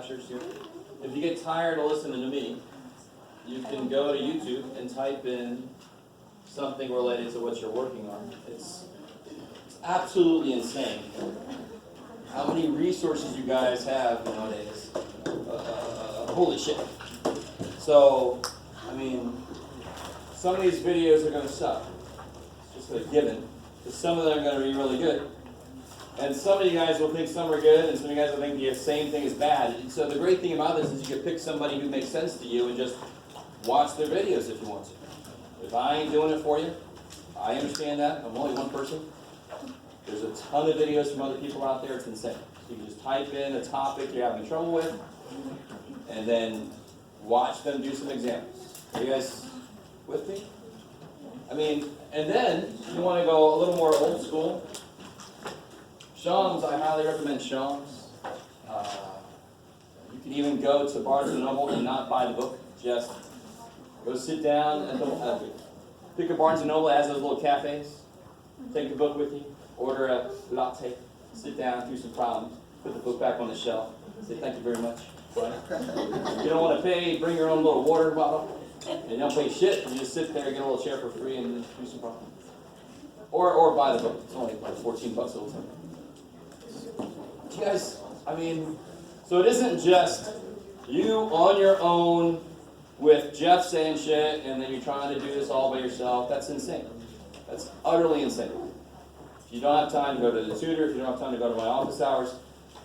If you get tired of listening to me, you can go to YouTube and type in something related to what you're working on. It's absolutely insane how many resources you guys have nowadays. Holy shit. So, I mean, some of these videos are going to suck. It's just a given. But some of them are going to be really good. And some of you guys will think some are good, and some of you guys will think the same thing is bad. And so the great thing about this is you can pick somebody who makes sense to you and just watch their videos if you want to. If I ain't doing it for you, I understand that. I'm only one person. There's a ton of videos from other people out there. It's insane. So you can just type in a topic you're having trouble with, and then watch them do some examples. Are you guys with me? I mean, and then you want to go a little more old school. Shams, I highly recommend Shams. You can even go to Barnes & Noble and not buy the book. Just go sit down and pick a Barnes & Noble that has those little cafes. Take the book with you. Order a latte. Sit down, do some problems. Put the book back on the shelf. Say thank you very much. Right? You don't want to pay, bring your own little water bottle. And you don't pay shit. You just sit there, get a little chair for free, and do some problems. Or buy the book. It's only like $14 all the time. You guys, I mean, so it isn't just you on your own with Jeff saying shit and then you're trying to do this all by yourself. That's insane. That's utterly insane. If you don't have time to go to the tutor, if you don't have time to go to my office hours,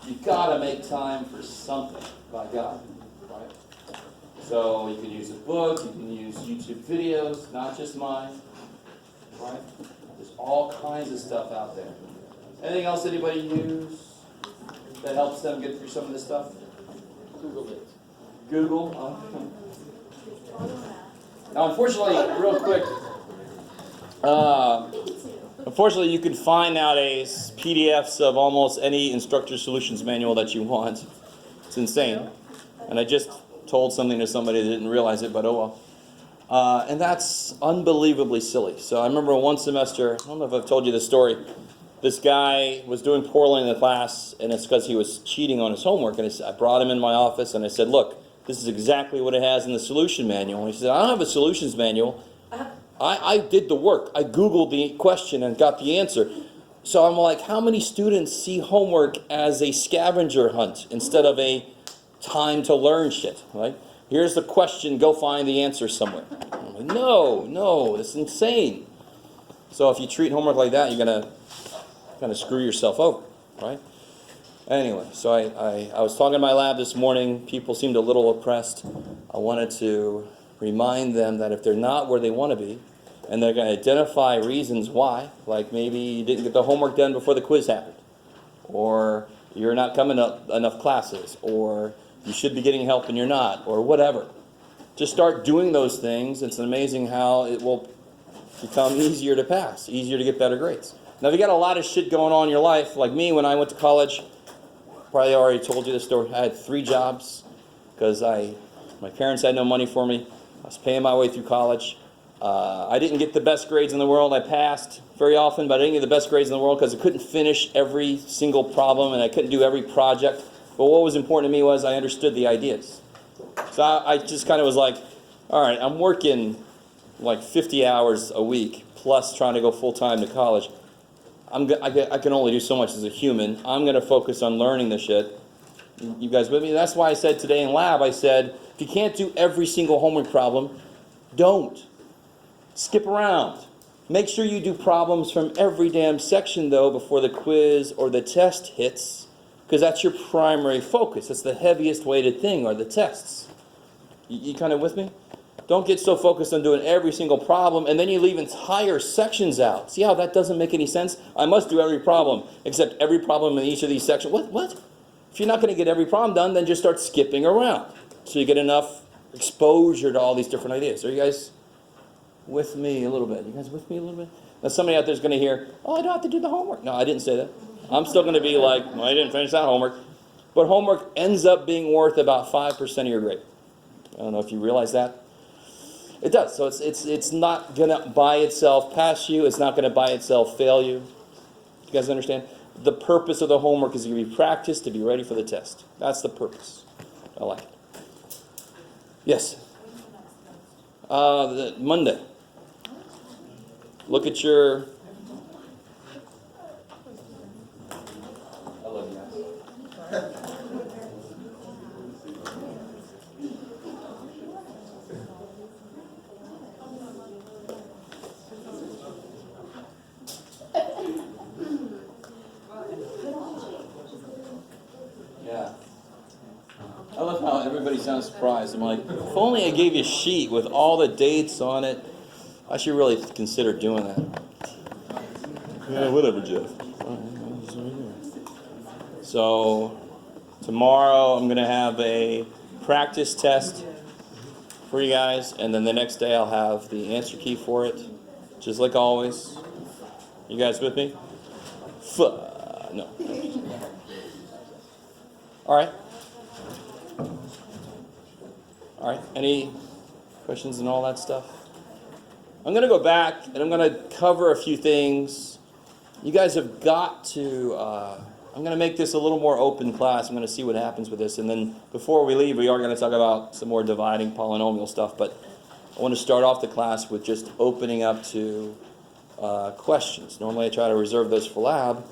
you gotta make time for something, by God, right? So you can use a book, you can use YouTube videos, not just mine, right? There's all kinds of stuff out there. Anything else anybody use that helps them get through some of this stuff? Google it. Google? Now, unfortunately, real quick, unfortunately, you can find nowadays PDFs of almost any instructor solutions manual that you want. It's insane. And I just told something to somebody that didn't realize it, but oh well. And that's unbelievably silly. So I remember one semester, I don't know if I've told you this story, this guy was doing poorly in the class, and it's because he was cheating on his homework. And I brought him in my office, and I said, look, this is exactly what it has in the solution manual. And he said, I don't have a solutions manual. I did the work. I Googled the question and got the answer. So I'm like, how many students see homework as a scavenger hunt instead of a time to learn shit, right? Here's the question, go find the answer somewhere. I'm like, no, it's insane. So if you treat homework like that, you're going to kind of screw yourself over, right? Anyway, so I was talking to my lab this morning. People seemed a little oppressed. I wanted to remind them that if they're not where they want to be, and they're going to identify reasons why, like maybe you didn't get the homework done before the quiz happened, or you're not coming up enough classes, or you should be getting help and you're not, or whatever. Just start doing those things. It's amazing how it will become easier to pass, easier to get better grades. Now, if you got a lot of shit going on in your life, like me when I went to college, probably already told you this story. I had 3 jobs because my parents had no money for me. I was paying my way through college. I didn't get the best grades in the world. I passed very often, but I didn't get the best grades in the world because I couldn't finish every single problem and I couldn't do every project. But what was important to me was I understood the ideas. So I just kind of was like, all right, I'm working like 50 hours a week plus trying to go full-time to college. I can only do so much as a human. I'm going to focus on learning the shit. You guys with me? That's why I said today in lab, I said, if you can't do every single homework problem, don't. Skip around. Make sure you do problems from every damn section, though, before the quiz or the test hits, because that's your primary focus. That's the heaviest weighted thing, are the tests. You kind of with me? Don't get so focused on doing every single problem, and then you leave entire sections out. See how that doesn't make any sense? I must do every problem, except every problem in each of these sections. What? If you're not going to get every problem done, then just start skipping around so you get enough exposure to all these different ideas. Are you guys with me a little bit? You guys with me a little bit? Now, somebody out there is going to hear, oh, I don't have to do the homework. No, I didn't say that. I'm still going to be like, well, I didn't finish that homework. But homework ends up being worth about 5% of your grade. I don't know if you realize that. It does. So it's not going to by itself pass you. It's not going to by itself fail you. You guys understand? The purpose of the homework is to give you practice to be ready for the test. That's the purpose. I like it. Yes. Monday. Look at your. I love you guys. Yeah. I love how everybody sounds surprised. I'm like, if only I gave you a sheet with all the dates on it. I should really consider doing that. Yeah, whatever, Jeff. So, tomorrow I'm going to have a practice test for you guys, and then the next day I'll have the answer key for it, just like always. You guys with me? No. All right. All right. Any questions and all that stuff? I'm going to go back and I'm going to cover a few things. You guys have got to, I'm going to make this a little more open class. I'm going to see what happens with this. And then before we leave, we are going to talk about some more dividing polynomial stuff. But I want to start off the class with just opening up to questions. Normally I try to reserve those for lab,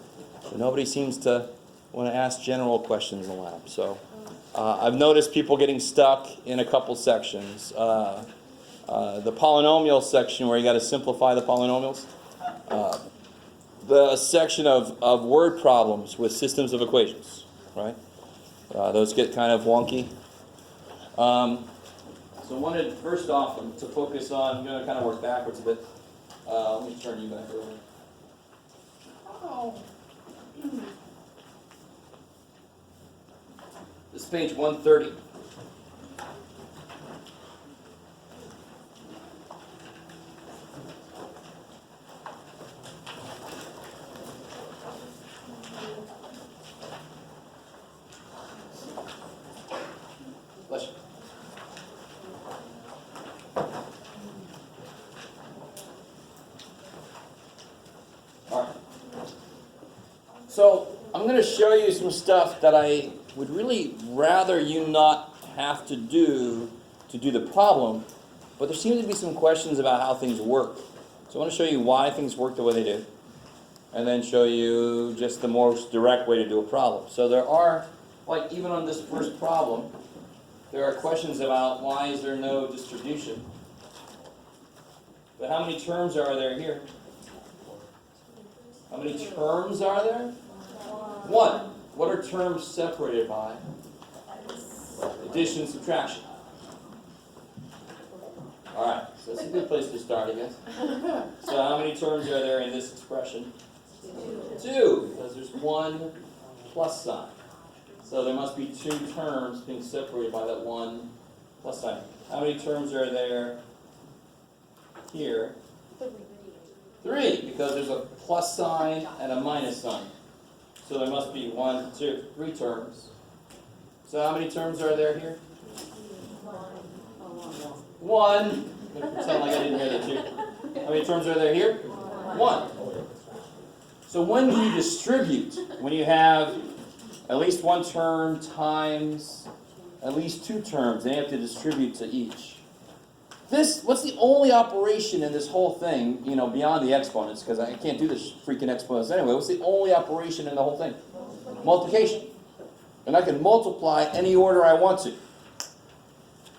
but nobody seems to want to ask general questions in lab. So I've noticed people getting stuck in a couple sections. The polynomial section where you got to simplify the polynomials. The section of word problems with systems of equations, right? Those get kind of wonky. So I wanted, first off, to focus on, I'm going to kind of work backwards a bit. Let me turn you back over. This is page 130. Bless you. All right. So I'm going to show you some stuff that I would really rather you not have to do the problem, but there seem to be some questions about how things work. So I want to show you why things work the way they do, and then show you just the most direct way to do a problem. So there are, like even on this first problem, there are questions about why is there no distribution. But how many terms are there here? How many terms are there? One. What are terms separated by? Addition and subtraction. Alright, so that's a good place to start, I guess. So how many terms are there in this expression? 2, because there's one plus sign. So there must be 2 terms being separated by that one plus sign. How many terms are there here? 3, because there's a plus sign and a minus sign. So there must be 1, 2, 3 terms. So how many terms are there here? 1. I'm going to pretend like I didn't hear that 2. How many terms are there here? 1. So when do you distribute? When you have at least 1 term times at least 2 terms, they have to distribute to each. What's the only operation in this whole thing, beyond the exponents, because I can't do this freaking exponents anyway. What's the only operation in the whole thing? Multiplication. And I can multiply any order I want to.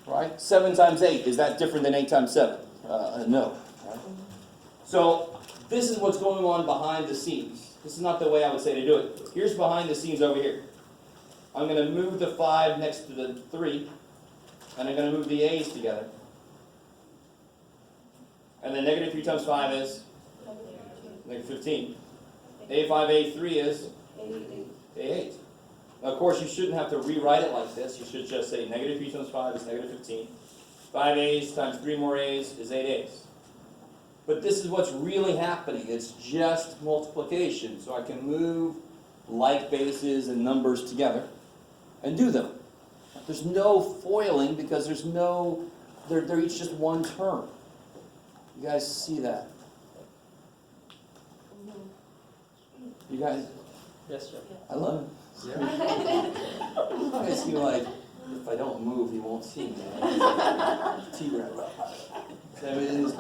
Right? 7 times 8, is that different than 8 times 7? No. Right? So this is what's going on behind the scenes. This is not the way I would say to do it. Here's behind the scenes over here. I'm going to move the 5 next to the 3, and I'm going to move the a's together. And then negative 3 times 5 is? Negative 15. A5, A3 is? A8. Now, of course, you shouldn't have to rewrite it like this. You should just say negative 3 times 5 is negative 15. 5 a's times 3 more a's is 8 a's. But this is what's really happening. It's just multiplication. So I can move like bases and numbers together and do them. There's no foiling because they're each just 1 term. You guys see that? You guys? Yes, sir. I love it. You guys seem like, If I don't move, you won't see me. T-Rex. So everything is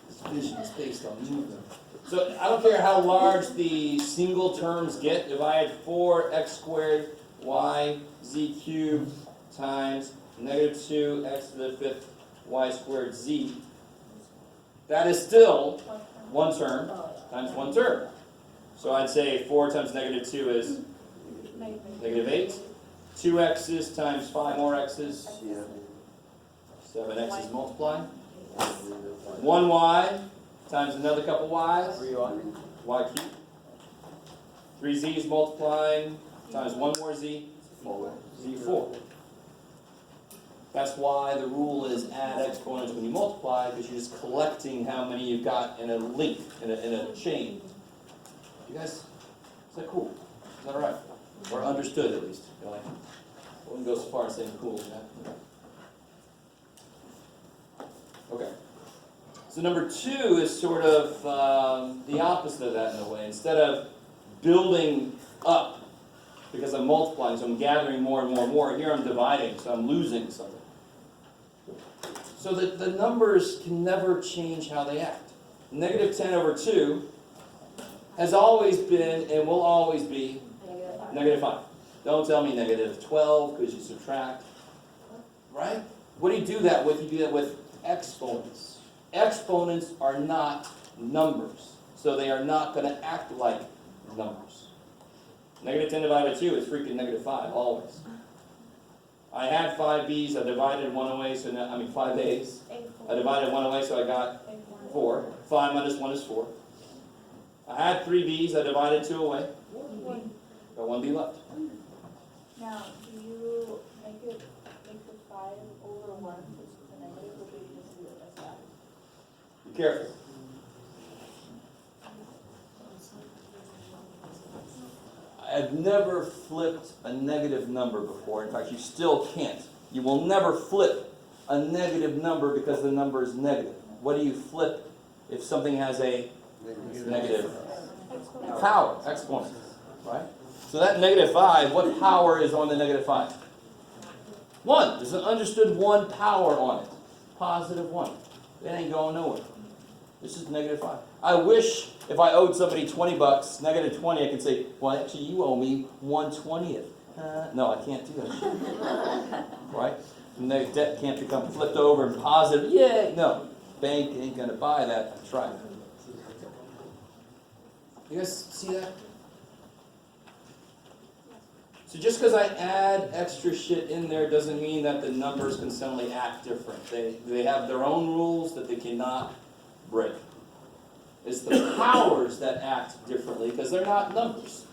this vision is based on movement. So I don't care how large the single terms get. If I had 4x squared y z cubed times negative 2x to the 5th y squared z, that is still one term times one term. So I'd say 4 times negative 2 is negative 8. 2 x's times 5 more x's. 7 x's multiplied. 1 y times another couple y's. Y cubed. 3 z's multiplying times 1 more z. Z4. That's why the rule is add exponents when you multiply, because you're just collecting how many you've got in a link, in a chain. You guys, is that cool? Is that all right? Or understood, at least. You know, I wouldn't go so far as saying cool. Okay. So number 2 is sort of the opposite of that in a way. Instead of building up, because I'm multiplying, so I'm gathering more and more and more, here I'm dividing, so I'm losing something. So that the numbers can never change how they act. Negative 10 over 2 has always been and will always be negative 5. Don't tell me negative 12 because you subtract. Right? What do you do that with? You do that with exponents. Exponents are not numbers. So they are not going to act like numbers. Negative 10 divided by 2 is freaking negative 5, always. I had 5 b's, I divided 1 away, so now, 5 a's. I divided 1 away, so I got 4. 5 minus 1 is 4. I had 3 b's, I divided 2 away. Got 1 b left. Now, do you make the 5 over 1, which is a negative, or do you just do it as that? Be careful. I've never flipped a negative number before. In fact, you still can't. You will never flip a negative number because the number is negative. What do you flip if something has a negative power, exponent, right? So that negative 5, what power is on the negative 5? 1. There's an understood 1 power on it. Positive 1. It ain't going nowhere. This is negative 5. I wish if I owed somebody $20, negative 20, I could say, well, actually, you owe me 1/20th. No, I can't do that shit. Right? And the debt can't become flipped over and positive. Yay! No. Bank ain't going to buy that. Try it. You guys see that? So just because I add extra shit in there doesn't mean that the numbers can suddenly act different. They have their own rules that they cannot break. It's the powers that act differently because they're not numbers,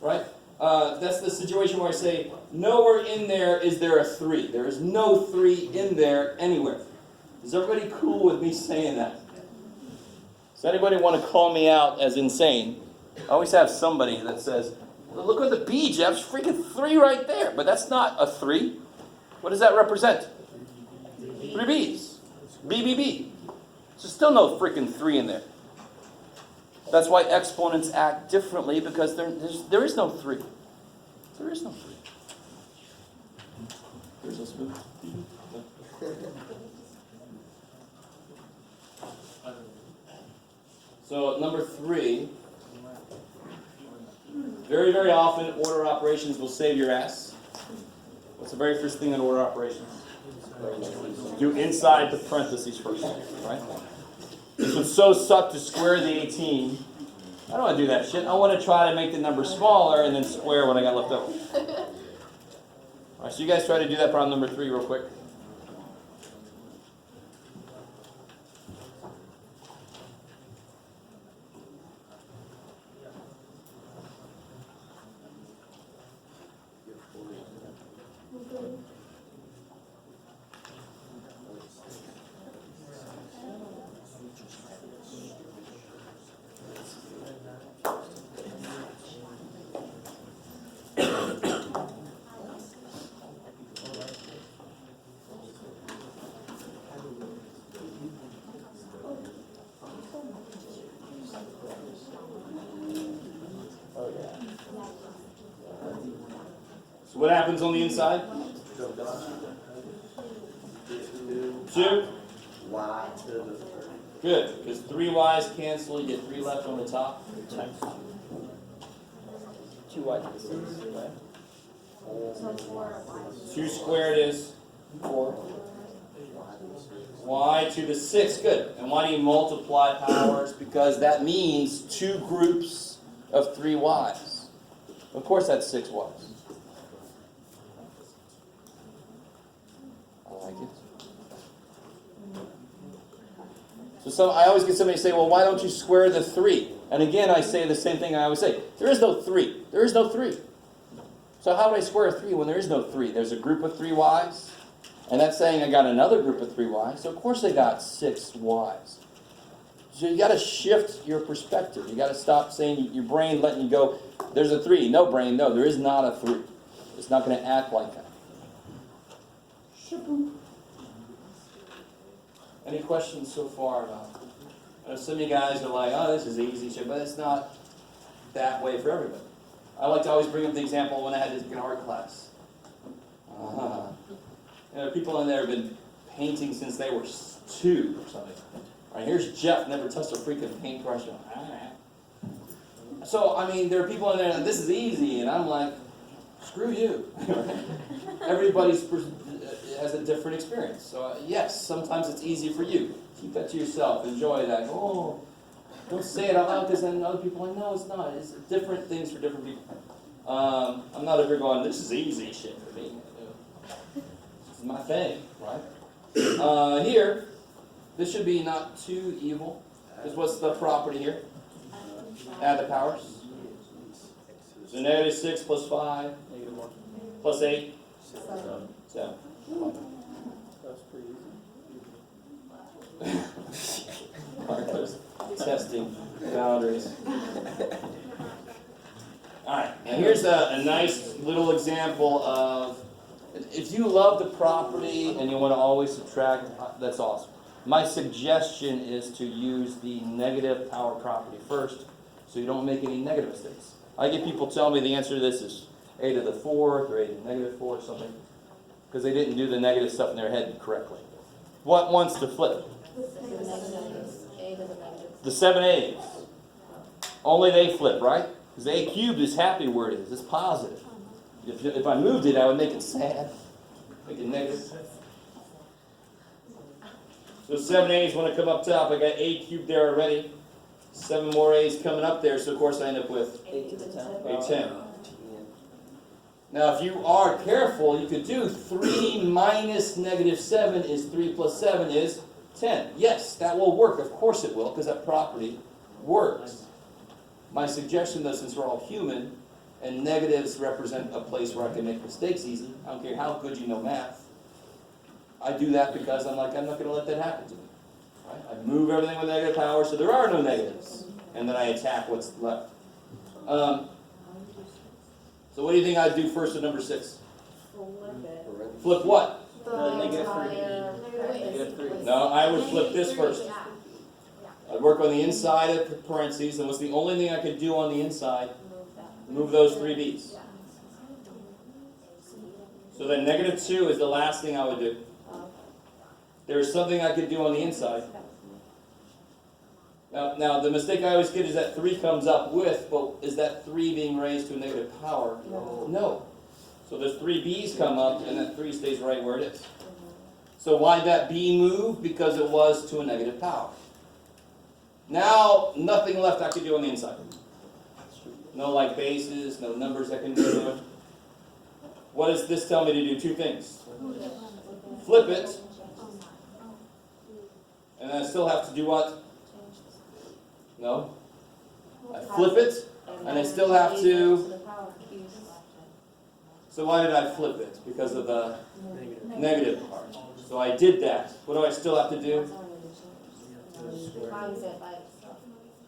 right? That's the situation where I say, nowhere in there is there a 3. There is no 3 in there anywhere. Is everybody cool with me saying that? Does anybody want to call me out as insane? I always have somebody that says, well, look at the B, Jeff. It's freaking 3 right there. But that's not a 3. What does that represent? 3 B's. B, B, B. There's still no freaking 3 in there. That's why exponents act differently, because there is no 3. There is no 3. There's no spoon. So number 3, very, very often order operations will save your ass. What's the very first thing in order operations? Do inside the parentheses first, right? This would so suck to square the 18. I don't want to do that shit. I want to try to make the number smaller and then square what I got left over. All right, so you guys try to do that problem number 3 real quick. What happens on the inside? 2. Y to the third. Good, because 3 y's cancel, you get 3 left on the top. Times 2y to the 6, right? So 4 y. 2 squared is 4. y to the 6. Good. And why do you multiply powers? Because that means 2 groups of 3 y's. Of course, that's 6 y's. I like it. So I always get somebody say, well, why don't you square the 3? And again, I say the same thing I always say. There is no 3. There is no 3. So how do I square a 3 when there is no 3? There's a group of 3 y's, and that's saying I got another group of 3 y's, so of course I got 6 y's. So you got to shift your perspective. You got to stop saying your brain letting you go, there's a 3. No, brain, no, there is not a 3. It's not going to act like that. Any questions so far about it? I know some of you guys are like, oh, this is easy shit, but it's not that way for everybody. I like to always bring up the example when I had an art class. There are people in there who have been painting since they were 2 or something. All right, here's Jeff, never touched a freaking paintbrush. So, I mean, there are people in there that this is easy, and I'm like, screw you. Everybody's has a different experience. So, yes, sometimes it's easy for you. Keep that to yourself. Enjoy that. Oh, don't say it out loud because then other people are like, no, it's not. It's different things for different people. I'm not ever going, this is easy shit for me. This is my thing, right? Here, this should be not too evil. Because what's the property here? Add the powers. So negative 6 plus 5 plus 8. 7. That's pretty easy. Marco's testing boundaries. Alright, now here's a nice little example of, if you love the property and you want to always subtract, that's awesome. My suggestion is to use the negative power property first, so you don't make any negative mistakes. I get people tell me the answer to this is a to the 4th or a to the negative 4 or something, because they didn't do the negative stuff in their head correctly. What wants to flip? The 7 A's. Only they flip, right? Because A cubed is happy where it is. It's positive. If I moved it, I would make it sad. Make it negative. So 7 A's want to come up top. I got A cubed there already. 7 more A's coming up there, so of course I end up with 8 to the 10. a 10. Now if you are careful, you could do 3 minus negative 7 is 3 plus 7 is 10. Yes, that will work. Of course it will, because that property works. My suggestion though, since we're all human, and negatives represent a place where I can make mistakes easy, I don't care how good you know math, I do that because I'm like, I'm not going to let that happen to me. Right? I move everything with negative power, so there are no negatives. And then I attack what's left. So what do you think I'd do first with number 6? Flip what? Negative 3. Negative 3. No, I would flip this first. I'd work on the inside of the parentheses, and what's the only thing I could do on the inside? Move those 3 B's. So then negative 2 is the last thing I would do. There's something I could do on the inside. Now, the mistake I always get is that 3 comes up with, but is that 3 being raised to a negative power? No. So there's 3 B's come up, and that 3 stays right where it is. So why'd that B move? Because it was to a negative power. Now, nothing left I could do on the inside. No like bases, no numbers I can do. What does this tell me to do? 2 things. Flip it. And I still have to do what? No. I flip it, and I still have to. So why did I flip it? Because of the negative part. So I did that. What do I still have to do? I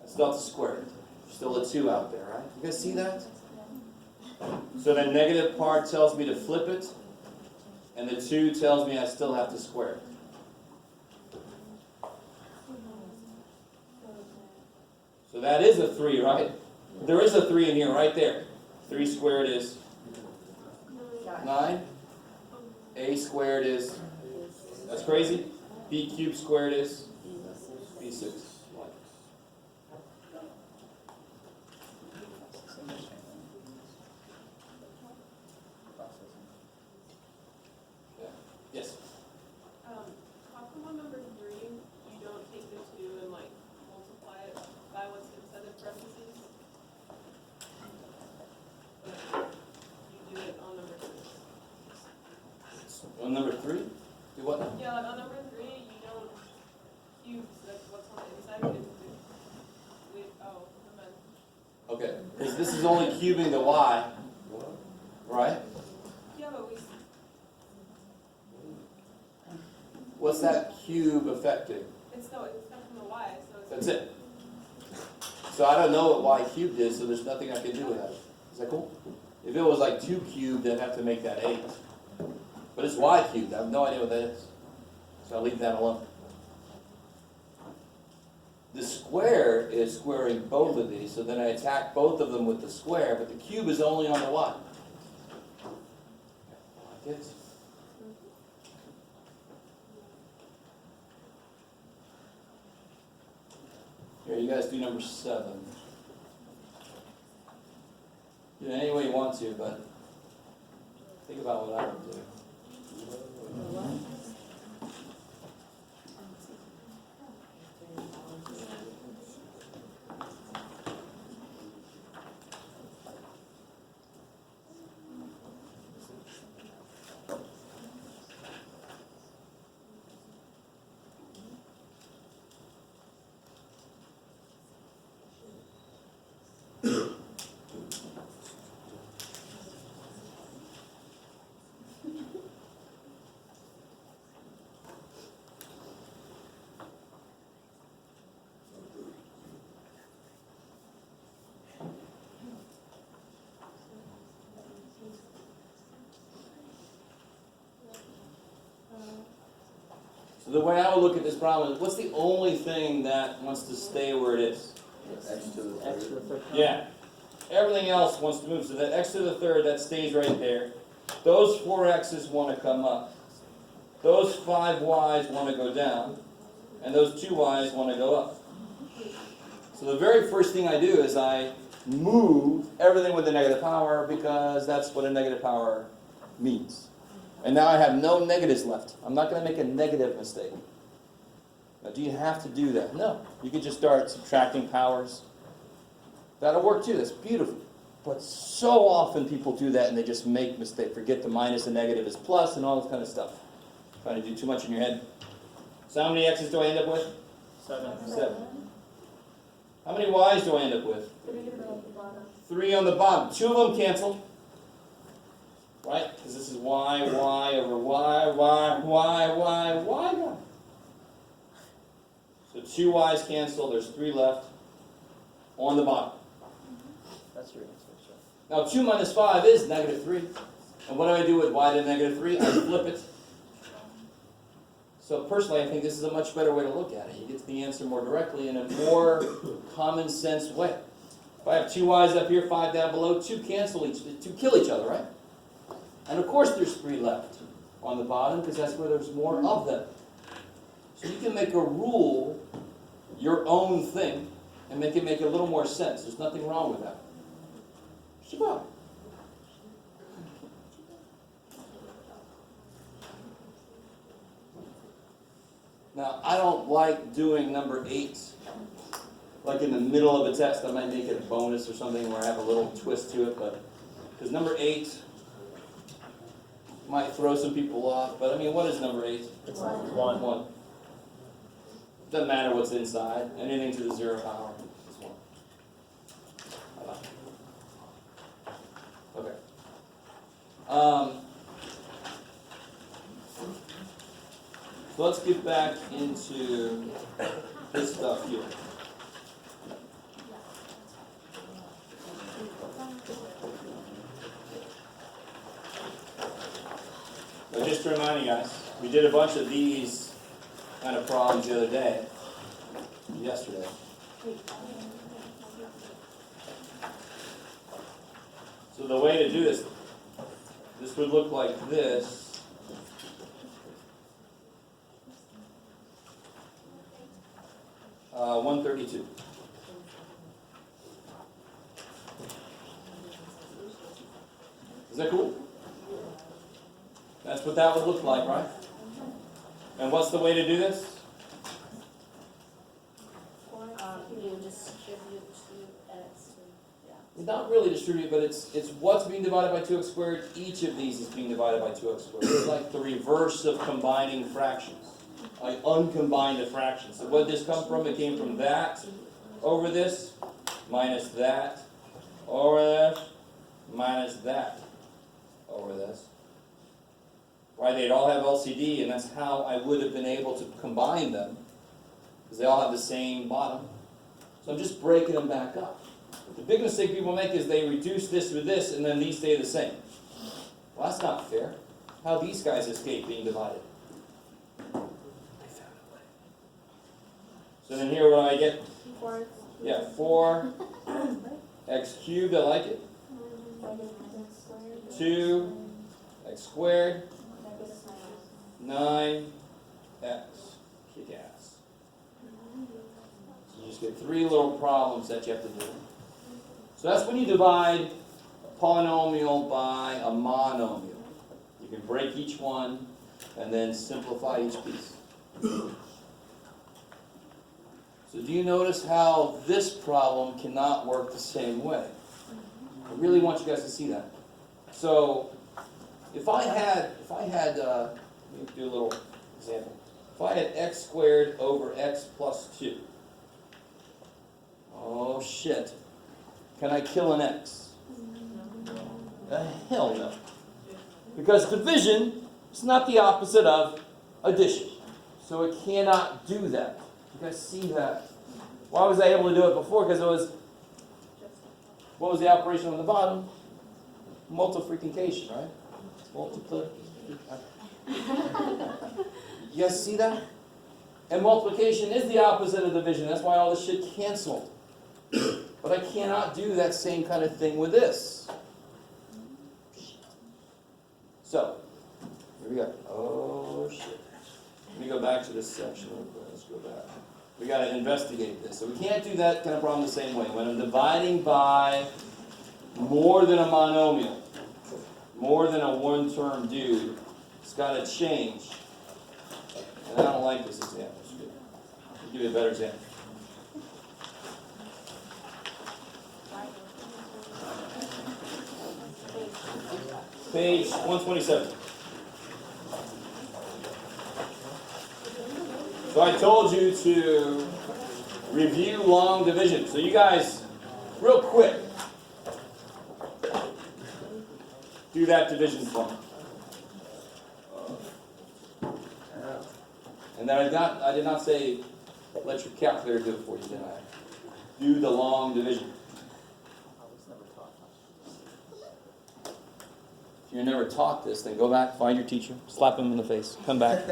still have to square it. Still a 2 out there, right? You guys see that? So the negative part tells me to flip it, and the 2 tells me I still have to square it. So that is a 3, right? There is a 3 in here, right there. 3 squared is 9. A squared is, that's crazy. B cubed squared is B6. Yes. How come on number 3, you don't take the 2 and like multiply it by what's inside the parentheses? But you do it on number 6. On number 3, do what? Yeah, like on number 3, you don't cube like what's on the inside of it. Oh, never mind. Okay, because this is only cubing the y, right? Yeah, but we. What's that cube affecting? It's from the y, so it's. That's it. So I don't know what y cubed is, so there's nothing I can do with that. Is that cool? If it was like 2 cubed, I'd have to make that 8. But it's y cubed. I have no idea what that is. So I'll leave that alone. The square is squaring both of these, so then I attack both of them with the square, but the cube is only on the y. Like it? Here, you guys do number 7. Do it any way you want to, but think about what I would do. So the way I would look at this problem is, what's the only thing that wants to stay where it is? X to the X to third. the 3rd. Yeah. Everything else wants to move, so that x to the 3rd, that stays right there. Those 4 x's want to come up. Those 5 y's want to go down. And those 2 y's want to go up. So the very first thing I do is I move everything with a negative power, because that's what a negative power means. And now I have no negatives left. I'm not going to make a negative mistake. Now, do you have to do that? No. You can just start subtracting powers. That'll work too. That's beautiful. But so often people do that and they just make mistakes. Forget the minus and negative is plus and all this kind of stuff. Trying to do too much in your head. So how many x's do I end up with? 7. 7. How many y's do I end up with? 3 on the bottom. 2 of them cancel. Right? Because this is y over y. So 2 y's cancel. There's 3 left on the bottom. That's your answer, sure. Now 2 minus 5 is negative 3. And what do I do with y to negative 3? I flip it. So personally, I think this is a much better way to look at it. You get to the answer more directly in a more common sense way. If I have 2 y's up here, 5 down below, 2 kill each other, right? And of course there's 3 left on the bottom, because that's where there's more of them. So you can make a rule your own thing and make it make a little more sense. There's nothing wrong with that. Shabbat. Now, I don't like doing number 8, like in the middle of a test. I might make it a bonus or something where I have a little twist to it, but because number 8 might throw some people off. But I mean, what is number 8? It's 1. 1. Doesn't matter what's inside. Anything to the 0 power is 1. I like it. Okay. So let's get back into this stuff here. So just to remind you guys, we did a bunch of these kind of problems the other day, yesterday. So the way to do this, this would look like this. Uh, 132. Is that cool? That's what that would look like, right? And what's the way to do this? You distribute to X, yeah. Not really distributed, but it's what's being divided by 2x squared. Each of these is being divided by 2x squared. It's like the reverse of combining fractions. I uncombined a fraction. So what did this come from? It came from that over this, minus that over this, minus that over this. Right, they'd all have LCD, and that's how I would have been able to combine them, because they all have the same bottom. So I'm just breaking them back up. The big mistake people make is they reduce this with this, and then these stay the same. Well, that's not fair. How these guys escape being divided? So then here, what do I get? 4x. Yeah, 4 x cubed, I like it. Negative x squared. 2 x squared, Negative 9 x. Kick ass. So you just get 3 little problems that you have to do. So that's when you divide a polynomial by a monomial. You can break each one and then simplify each piece. So do you notice how this problem cannot work the same way? I really want you guys to see that. So if I had, let me do a little example. If I had x squared over x plus 2. Oh shit. Can I kill an x? Hell no. Because division is not the opposite of addition. So it cannot do that. You guys see that? Why was I able to do it before? Because it was, what was the operation on the bottom? Multiplication, right? You guys see that? And multiplication is the opposite of division. That's why all this shit canceled. But I cannot do that same kind of thing with this. So, here we go. Oh shit. Let me go back to this section real quick. Let's go back. We got to investigate this. So we can't do that kind of problem the same way. When I'm dividing by more than a monomial, more than a one-term dude, it's got to change. And I don't like this example. I'll give you a better example. Page 127. So I told you to review long division. So you guys, real quick, do that division for me. And then I did not say let your calculator do it for you, did I? Do the long division. I was never taught much. If you're never taught this, then go back, find your teacher, slap him in the face, come back.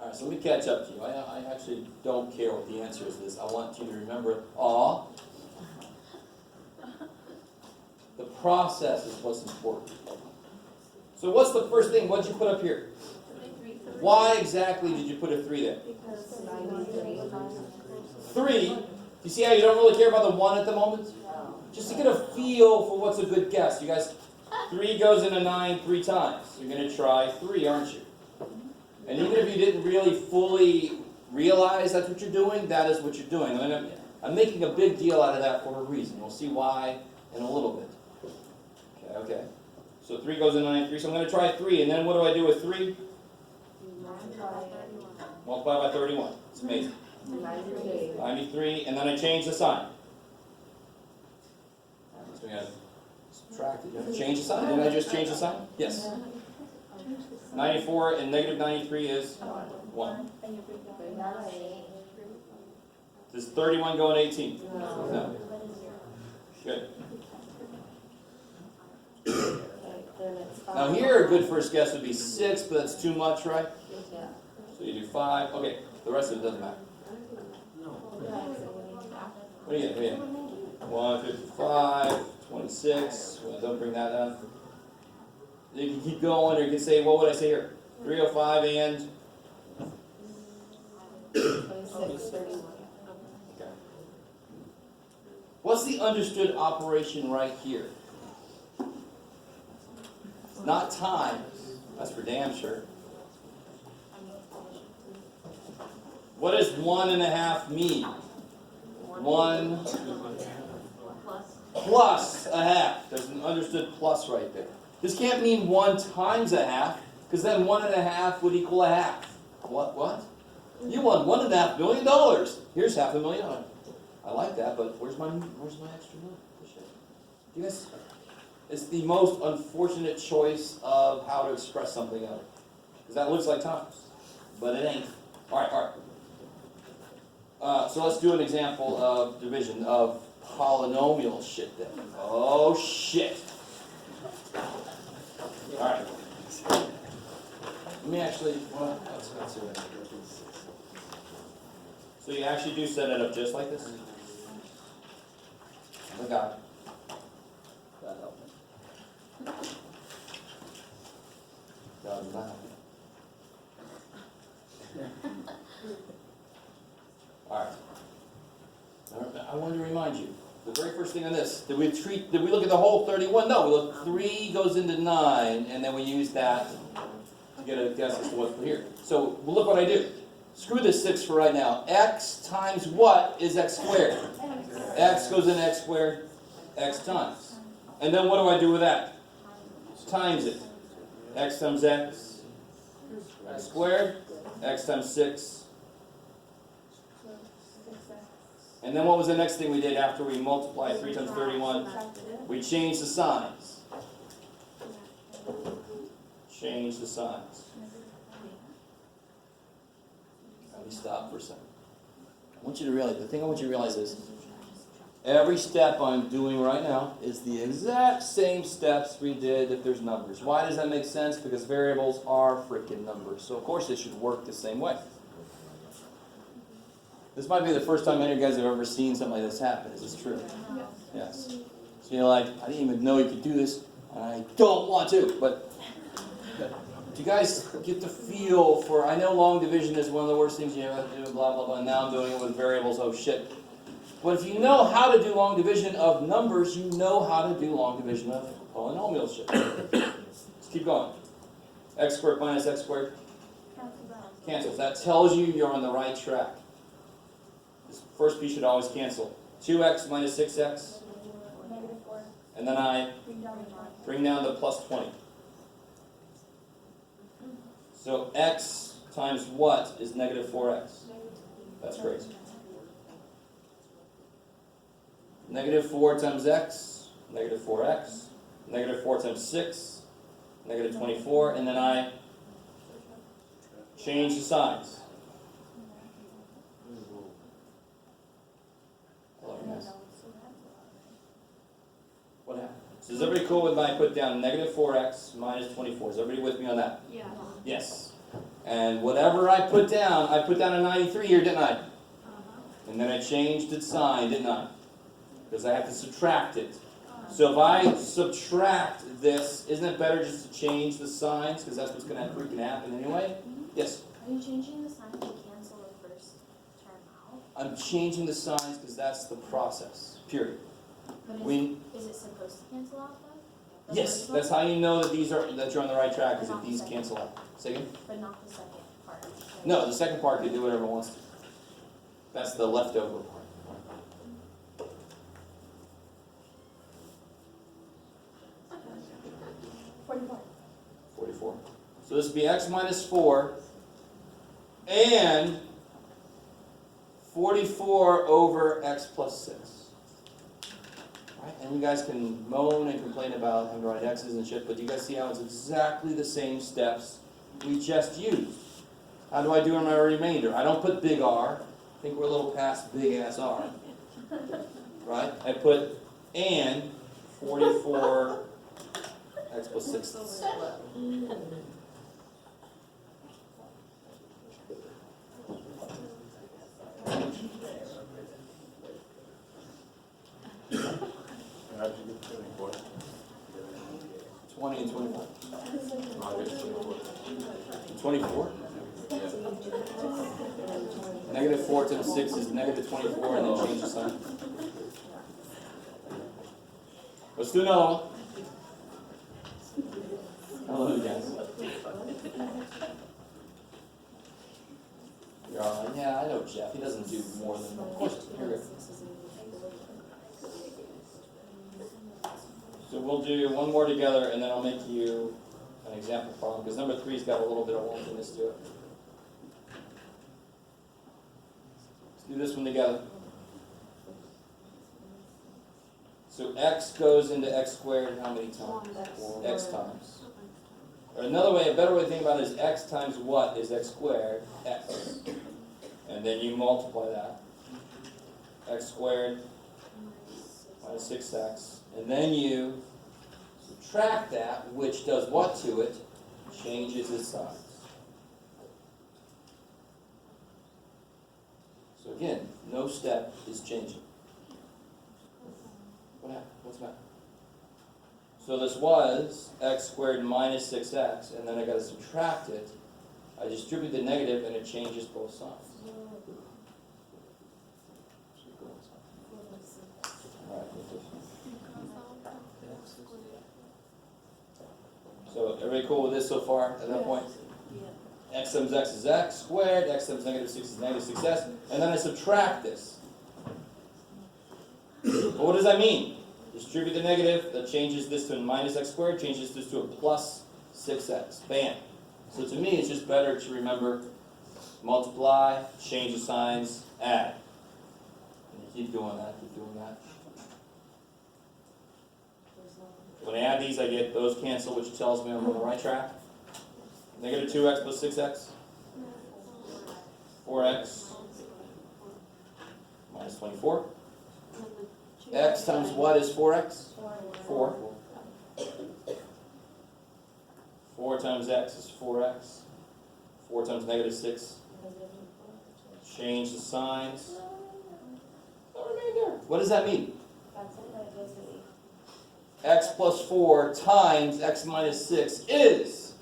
All right, so let me catch up to you. I actually don't care what the answer is to this. I want you to remember, the process is what's important. So what's the first thing? What did you put up here? Why exactly did you put a 3 there? Because 93 3, you see how you don't really care about the 1 at the moment? Just to get a feel for what's a good guess. You guys, 3 goes into 9 3 times. You're going to try 3, aren't you? And even if you didn't really fully realize that's what you're doing, that is what you're doing. I'm making a big deal out of that for a reason. We'll see why in a little bit. Okay. So 3 goes into 9 3. So I'm going to try 3. And then what do I do with 3? Multiply by 31. It's amazing. 93. And then I change the sign. I was doing and subtract it. Change the sign. Didn't I just change the sign? Yes. 94 and negative 93 is 1. And you bring down the Another nine. eight. Does 31 go in 18? No. No. Good. Okay, then it's five. Now here, a good first guess would be 6, but that's too much, right? Yeah. So you do 5. Okay, the rest of it doesn't matter. What do you get? 155, 26. Well, don't bring that down. You can keep going, or you can say, what would I say here? 305 and 26, 31. okay. What's the understood operation right here? It's not times. That's for damn sure. What does 1.5 mean? 1 plus a half. There's an understood plus right there. This can't mean 1 times a half, because then 1.5 would equal a half. What? You won $1.5 million. Here's $500,000. I like that, but where's my extra money? You guys, it's the most unfortunate choice of how to express something out. Because that looks like times, but it ain't. All right. So let's do an example of division of polynomial shit then. Oh shit. All right. Let me actually. Well, let's see what I can do. So you actually do set it up just like this. Oh God. God help me. God not help me. All right. I wanted to remind you, the very first thing on this, did we look at the whole 31? No, we looked 3 goes into 9, and then we use that to get a guess as to what's here. So look what I do. Screw this 6 for right now. X times what is x squared? X goes into x squared, x times. And then what do I do with that? Times it. X times x, x squared, x times 6. And then what was the next thing we did after we multiplied 3 times 31? We changed the signs. Change the signs. Let me stop for a second. The thing I want you to realize is, every step I'm doing right now is the exact same steps we did if there's numbers. Why does that make sense? Because variables are freaking numbers. So of course they should work the same way. This might be the first time any of you guys have ever seen something like this happen. Is this true? Yes. So you're like, I didn't even know you could do this, and I don't want to. But do you guys get the feel for, I know long division is one of the worst things you have to do, blah, blah, blah, and now I'm doing it with variables, oh shit. But if you know how to do long division of numbers, you know how to do long division of polynomial shit. Let's keep going. X squared minus x squared cancels. That tells you you're on the right track. This first piece should always cancel. 2x minus 6x. -4. And then I Bring down the 9. bring down to plus 20. So x times what is negative 4x? That's great. Negative 4 times x, negative 4x. Negative 4 times 6, negative 24. And then I change the signs. What happened? So is everybody cool with my put down negative 4x minus 24? Is everybody with me on that? Yeah. Yes. And whatever I put down a 93 here, didn't I? And then I changed its sign, didn't I? Because I have to subtract it. So if I subtract this, isn't it better just to change the signs? Because that's what's going to freaking happen anyway? Yes? Are you changing the sign to cancel the first term out? I'm changing the signs because that's the process. Period. But is it supposed to cancel out though? The Yes, first one? that's how you know that that you're on the right track, is if these cancel out. Say again? But not the second part. Like- No, the second part can do whatever it wants to. That's the leftover part. -44. 44. So this would be x minus 4 and 44 over x plus 6. Right? And you guys can moan and complain about having to write x's and shit, but you guys see how it's exactly the same steps we just used. How do I do my remainder? I don't put big R. I think we're a little past big ass R. Right? I put and 44 x plus 6. 20 and 24. 24? Negative 4 times 6 is negative 24, and then change the sign. Let's do another one. Hello, guys. You're all like, yeah, I know Jeff. He doesn't do more than of course. Here we go. So we'll do one more together, and then I'll make you an example problem, because number 3's got a little bit of wonkiness to it. Let's do this one together. So x goes into x squared how many times? X times. Or another way, a better way to think about it is x times what is x squared? X. And then you multiply that. X squared minus 6x. And then you subtract that, which does what to it? Changes its size. So again, no step is changing. What happened? What's that? So this was x squared minus 6x, and then I got to subtract it. I distribute the negative, and it changes both sides. All right, so everybody cool with this so far at that point? X times x is x squared, x times negative 6 is negative 6s, and then I subtract this. But what does that mean? Distribute the negative, that changes this to a minus x squared, changes this to a plus 6x. Bam. So to me, it's just better to remember multiply, change the signs, add. And you keep doing that, keep doing that. When I add these, I get those cancel, which tells me I'm on the right track. Negative 2x plus 6x. 4x minus 24. X times what is 4x? 4. 4 times x is 4x. 4 times negative 6. Change the signs. What does that mean? X plus 4 times x minus 6 is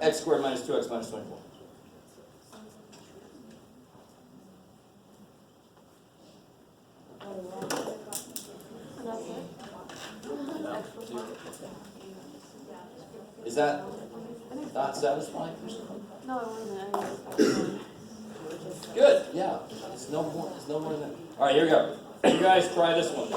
x squared minus 2x minus 24. Is that not satisfying? No, it wasn't. Good, yeah. It's no more than that. All right, here we go. You guys try this one.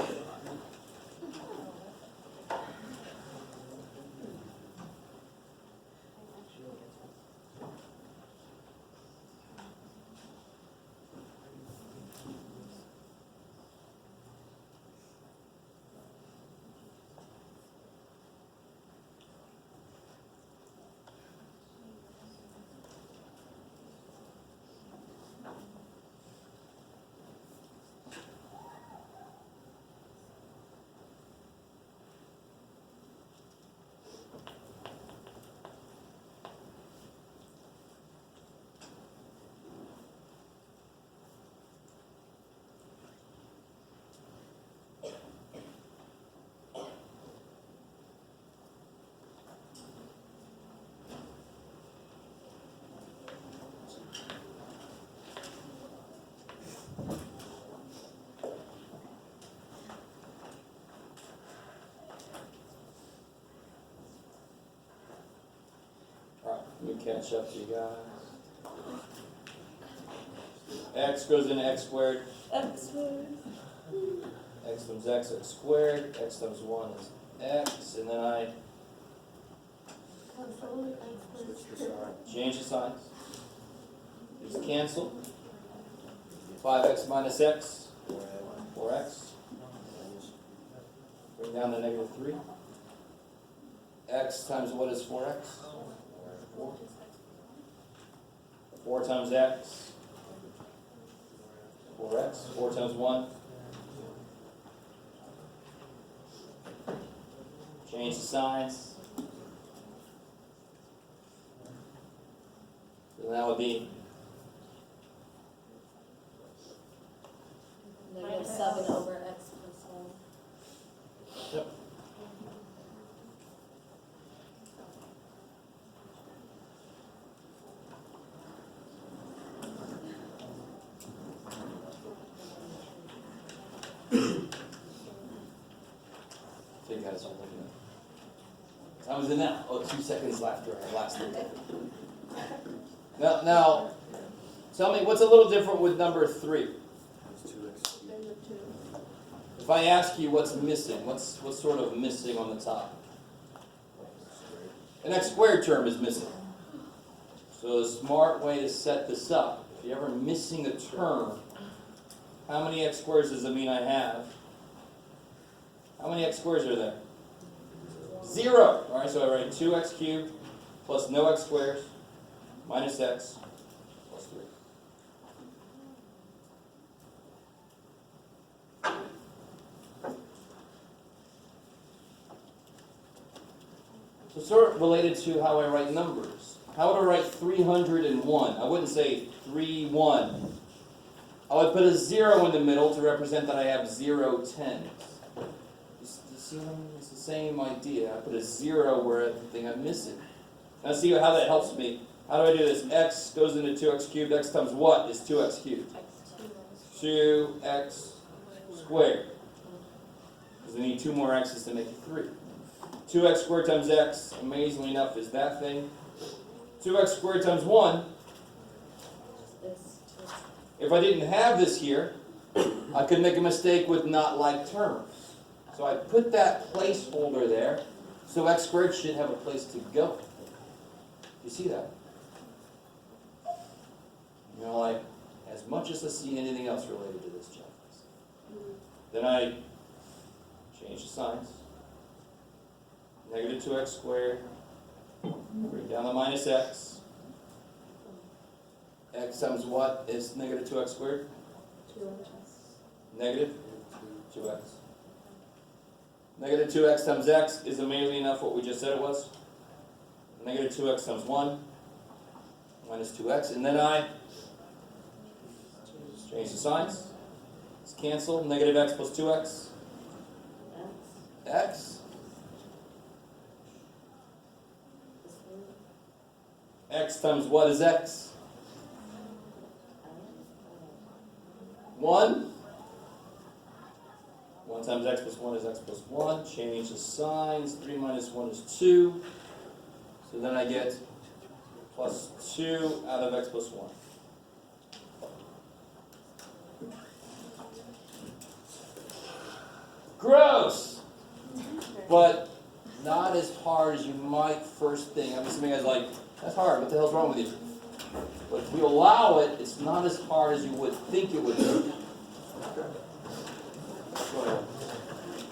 Let me catch up to you guys. X goes into x squared. X times x squared. X times 1 is x. And then I change the signs. These cancel. 5x minus x. 4x. Bring down to -3. X times what is 4x? 4. 4 times x. 4x. 4 times 1. Change the signs. So that would be -7 over x plus 1. Yep. So you guys are looking at. I was in that. Oh, 2 seconds after I last looked at it. Now, tell me what's a little different with number 3. There's a 2. If I ask you what's missing, what's sort of missing on the top? An x squared term is missing. So the smart way to set this up, if you're ever missing a term, how many x squares does it mean I have? How many x squares are there? 0. All right, so I write 2x cubed plus no x squares minus x plus 3. So sort of related to how I write numbers. How would I write 301? I wouldn't say 3-1. I would put a 0 in the middle to represent that I have 0 tens. You see what I mean? It's the same idea. I put a 0 where I think I'm missing. Now see how that helps me. How do I do this? X goes into 2x cubed. X times what is 2x cubed? 2x squared. Because I need 2 more x's to make it 3. 2x squared times x, amazingly enough, is that thing. 2x squared times 1. If I didn't have this here, I could make a mistake with not like terms. So I put that placeholder there, so x squared should have a place to go. You see that? You know, like, as much as I see anything else related to this checklist. Then I change the signs. Negative 2x squared. Bring down the minus x. X times what is negative 2x squared? 2x. Negative 2x. Negative 2x times x is amazingly enough what we just said it was. Negative 2x times 1 minus 2x. And then I change the signs. Let's cancel. Negative x plus 2x. X. X times what is x? 1. 1 times x plus 1 is x plus 1. Change the signs. 3 minus 1 is 2. So then I get plus 2 out of x plus 1. Gross! But not as hard as you might first think. I'm assuming guys like, that's hard. What the hell's wrong with you? But if we allow it, it's not as hard as you would think it would be.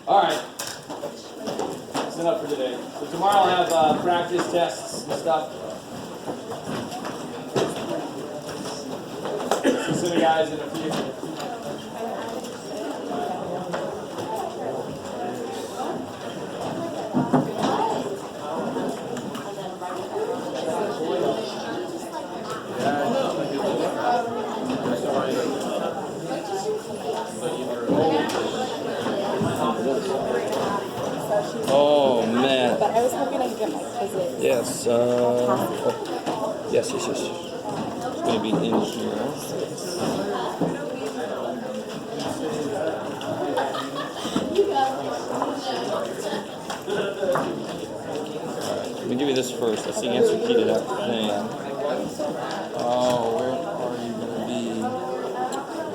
All right. That's enough for today. So tomorrow I'll have practice tests and stuff. See some of you guys in a few. Oh man. But I was hoping I could get my visit. Yes. Yes. It's going to be in here. Let me give you this first. That's the answer key to that thing. Oh, where are you going to be?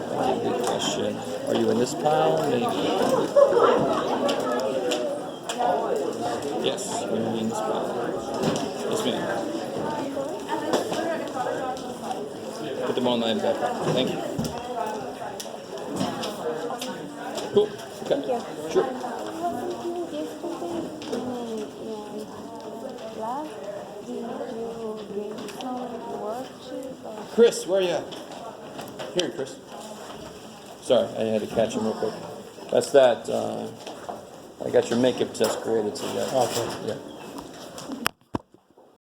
That's a good question. Are you in this pile? Maybe. Yes, you're going to be in this pile. Yes, ma'am. Put them on my backpack. Thank you. Cool. Okay. Sure. Chris, where are you at? Here, Chris. Sorry, I had to catch him real quick. That's that, I got your makeup test created, so you got, Okay. yeah.